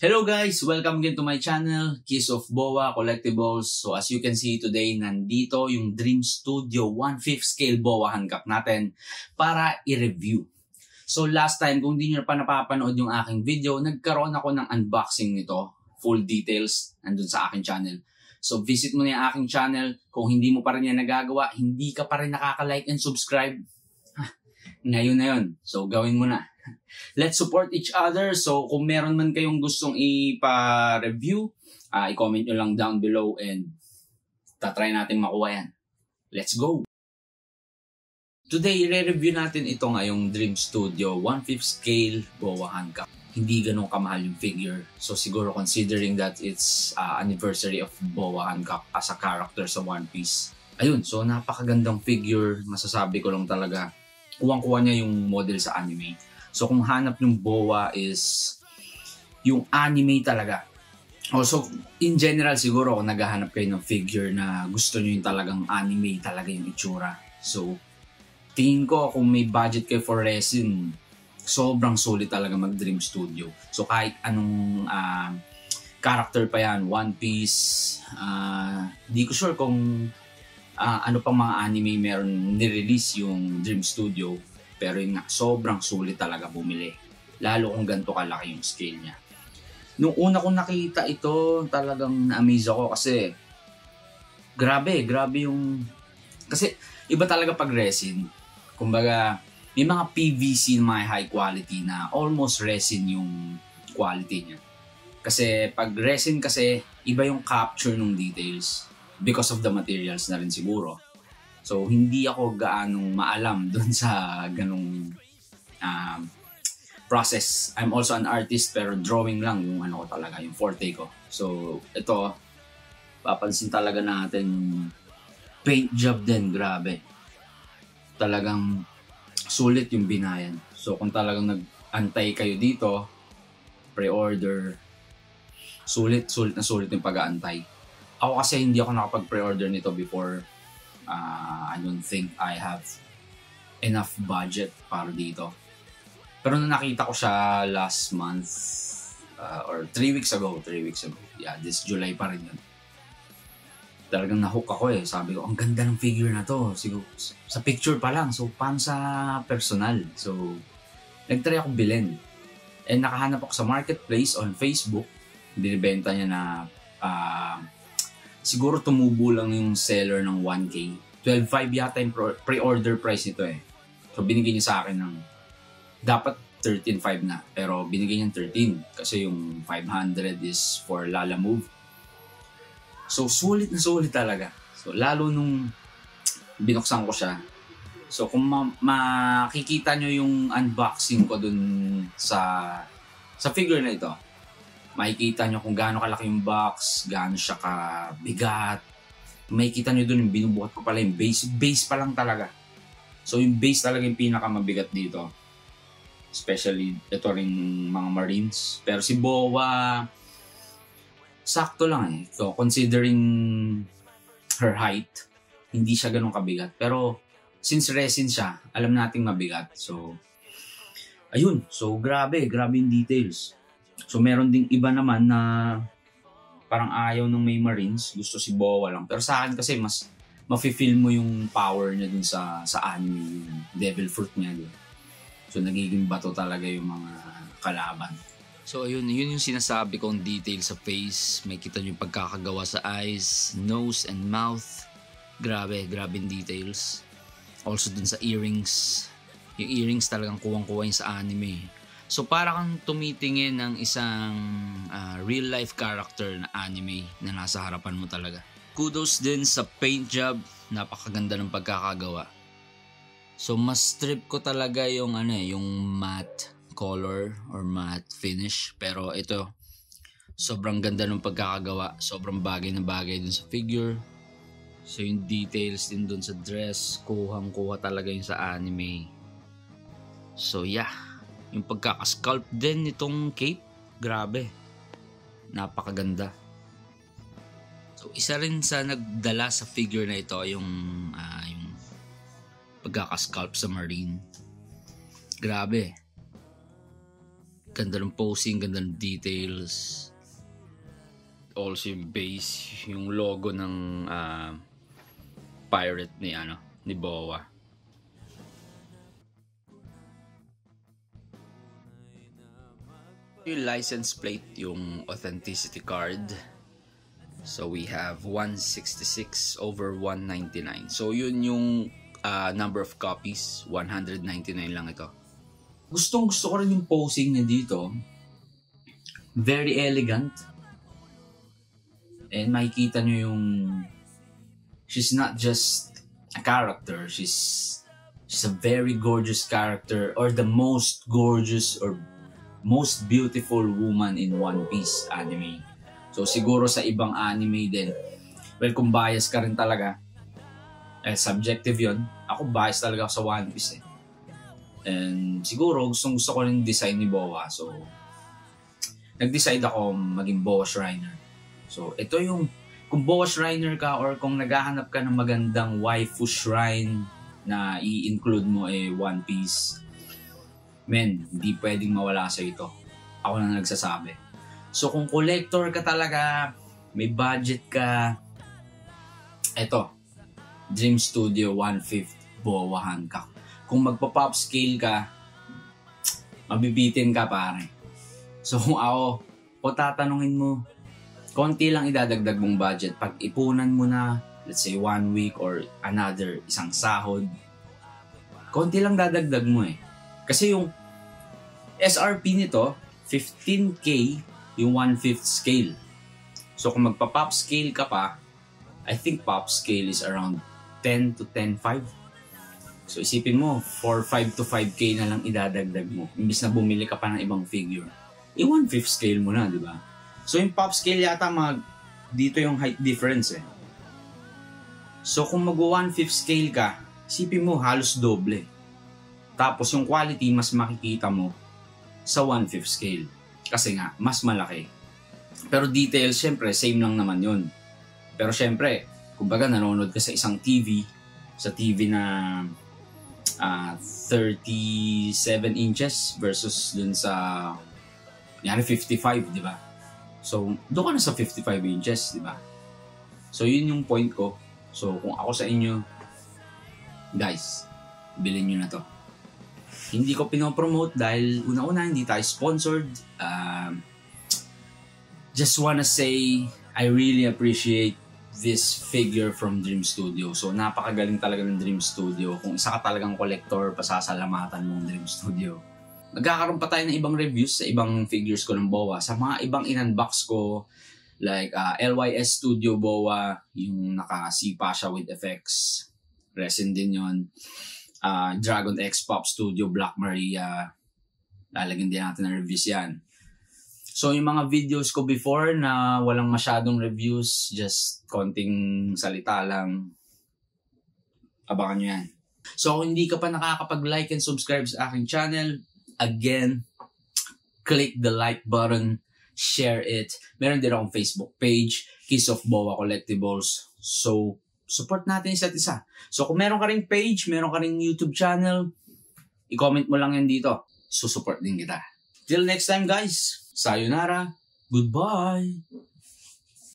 Hello guys! Welcome again to my channel, Kiss of Boa Collectibles. So as you can see today, nandito yung Dream Studio 1/5 scale Boa handcuff natin para i-review. So last time, kung hindi nyo pa napapanood yung aking video, nagkaroon ako ng unboxing nito. Full details nandun sa aking channel. So visit mo na yung aking channel. Kung hindi mo pa rin yan nagagawa, hindi ka pa rin nakaka-like and subscribe, ngayon na yun. So gawin mo na. Let's support each other. So kung meron man kayong gustong ipa-review, i-comment nyo lang down below and tatry natin makuha yan. Let's go! Today, i-review natin ito ngayong Dream Studio 1/5 scale Boa handcuff. Hindi ganun kamahal yung figure. So siguro considering that it's anniversary of Boa handcuff as a character sa One Piece. Ayun, so napakagandang figure. Masasabi ko lang talaga, kuwang-kuha niya yung model sa anime. So kung hanap yung Boa is yung anime talaga. Also, in general siguro kung naghahanap kayo ng figure na gusto nyo yung talagang anime talaga yung itsura. So, tingin ko kung may budget kayo for resin, sobrang solid talaga mag Dream Studio. So kahit anong character pa yan, One Piece, di ko sure kung ano pang mga anime meron nirelease yung Dream Studio. Pero yun nga, sobrang sulit talaga bumili. Lalo kung ganito kalaki yung scale niya. Nung una kong nakita ito, talagang na-amaze ako kasi grabe yung... Kasi iba talaga pag resin. Kumbaga, may mga PVC na mga high quality na almost resin yung quality niya. Kasi pag resin kasi, iba yung capture ng details because of the materials na rin siguro. So, hindi ako gaanong maalam dun sa ganong process. I'm also an artist pero drawing lang yung ano ko talaga, yung forte ko. So, ito, papansin talaga natin paint job din, grabe. Talagang sulit yung binayan. So, kung talagang nag-antay kayo dito, pre-order, sulit na sulit yung pag-aantay. Ako kasi hindi ako nakapag-pre-order nito before. I don't think I have enough budget para dito. Pero nung nakita ko siya last month or 3 weeks ago. Yeah, this July pa rin yun. Talagang nahook ako eh. Sabi ko, ang ganda ng figure na to. Siguro, sa picture pa lang. So, paano sa personal? So, nagtry ako bilhin. And nakahanap ako sa marketplace on Facebook. Binibenta niya na siguro tumubo lang yung seller ng 1K. 12.5 yata yung pre-order price nito eh. So binigay niya sa akin ng dapat 13.5 na. Pero binigay niya 13 kasi yung 500 is for Lala Move. So sulit na sulit talaga. So lalo nung binuksan ko siya. So kung makikita nyo yung unboxing ko dun sa figure na ito, makikita nyo kung gaano kalaki yung box, gaano siya kabigat. Makikita nyo dun yung binubuhat ko pala yung base. Base pa lang talaga. So yung base talaga yung pinakamabigat dito. Especially ito rin mga Marines. Pero si Boa, sakto lang eh. So considering her height, hindi siya ganun kabigat. Pero since resin siya, alam nating mabigat. So, ayun. So grabe yung details. So meron ding iba naman na parang ayaw ng may Marines, gusto si Boa lang. Pero sa akin kasi mas mafe-feel mo yung power niya dun sa anime, yung devil fruit niya dun. So nagiging bato talaga yung mga kalaban. So ayun yung sinasabi kong detail sa face. May kita yung pagkakagawa sa eyes, nose and mouth. Grabe yung details. Also dun sa earrings. Yung earrings talagang kuwang-kuwa yung sa anime. So para kang tumitingin ng isang real life character na anime na nasa harapan mo talaga. Kudos din sa paint job, napakaganda ng pagkakagawa. So mas trip ko talaga yung yung matte color or matte finish, pero ito sobrang ganda ng pagkakagawa, sobrang bagay na bagay dun sa figure. So yung details din dun sa dress, kuhang-kuha talaga yung sa anime. So yeah, yung pagkakasculpt din nitong cape, grabe. Napakaganda. So isa rin sa nagdala sa figure na ito yung pagkakasculpt sa Marine. Grabe. Ganda ng posing, ganda ng details. Also yung base, yung logo ng pirate ni Boa. Yung license plate, yung authenticity card. So we have 166/199. So yun yung number of copies, 199 lang ito. Gusto ko rin yung posing niya dito. Very elegant. And makikita nyo yung she's not just a character, she's a very gorgeous character, or the most gorgeous or most beautiful woman in One Piece anime. So siguro sa ibang anime din, well, kung bias ka rin talaga, subjective yun. Ako bias talaga ako sa One Piece eh. And siguro gusto ko rin yung design ni Boa. So nag-decide ako maging Boa Shriner. So ito yung, kung Boa Shriner ka or kung naghahanap ka ng magandang waifu shrine na i-include mo One Piece, men, hindi pwedeng mawala sa ito. Ako na nagsasabi. So kung collector ka talaga, may budget ka, eto, Dream Studio 1/5 Boa Hancock. Kung magpa-pop scale ka, mabibitin ka pare. So kung tatanungin mo, konti lang idadagdag mong budget. Pag ipunan mo na, let's say 1 week or another, isang sahod, konti lang dadagdag mo eh. Kasi yung SRP nito, 15K yung 1/5 scale. So kung magpa-pop scale ka pa, I think pop scale is around 10 to 10.5. So isipin mo, 4.5 to 5K na lang idadagdag mo. Imbis na bumili ka pa ng ibang figure. 1/5 scale mo na, di ba? So yung pop scale yata dito yung height difference eh. So kung mag 1/5 scale ka, isipin mo halos doble. Tapos yung quality mas makikita mo sa 1/5 scale. Kasi nga, mas malaki. Pero details, syempre, same lang naman yun. Pero syempre, kumbaga nanonood ka sa isang TV, sa TV na 37 inches versus dun sa 55, di ba? So, doon ka na sa 55 inches, di ba? So, yun yung point ko. So, kung ako sa inyo, guys, bilhin nyo na to. Hindi ko pinopromote dahil una-una hindi tayo sponsored. Just wanna say, I really appreciate this figure from Dream Studio. So, napakagaling talaga ng Dream Studio. Kung isa ka talagang collector, pasasalamatan mong Dream Studio. Nagkakaroon pa tayo ng ibang reviews sa ibang figures ko ng Boa. Sa mga ibang in-unbox ko, like LYS Studio Boa, yung naka-sipa siya with effects. Resin din yun. Dragon X Pop Studio Black Maria. Lalagyan din natin ng reviews yan. So yung mga videos ko before na walang masyadong reviews, just konting salita lang, abangan nyo yan. So kung hindi ka pa nakakapag-like and subscribe sa aking channel, again, click the like button, share it. Meron din akong Facebook page, Kiss of Boa Collectibles. So support natin isa't isa. So kung meron ka ring page, meron ka ring YouTube channel, i-comment mo lang yan dito. Susupport din kita. Till next time guys, sayonara, goodbye!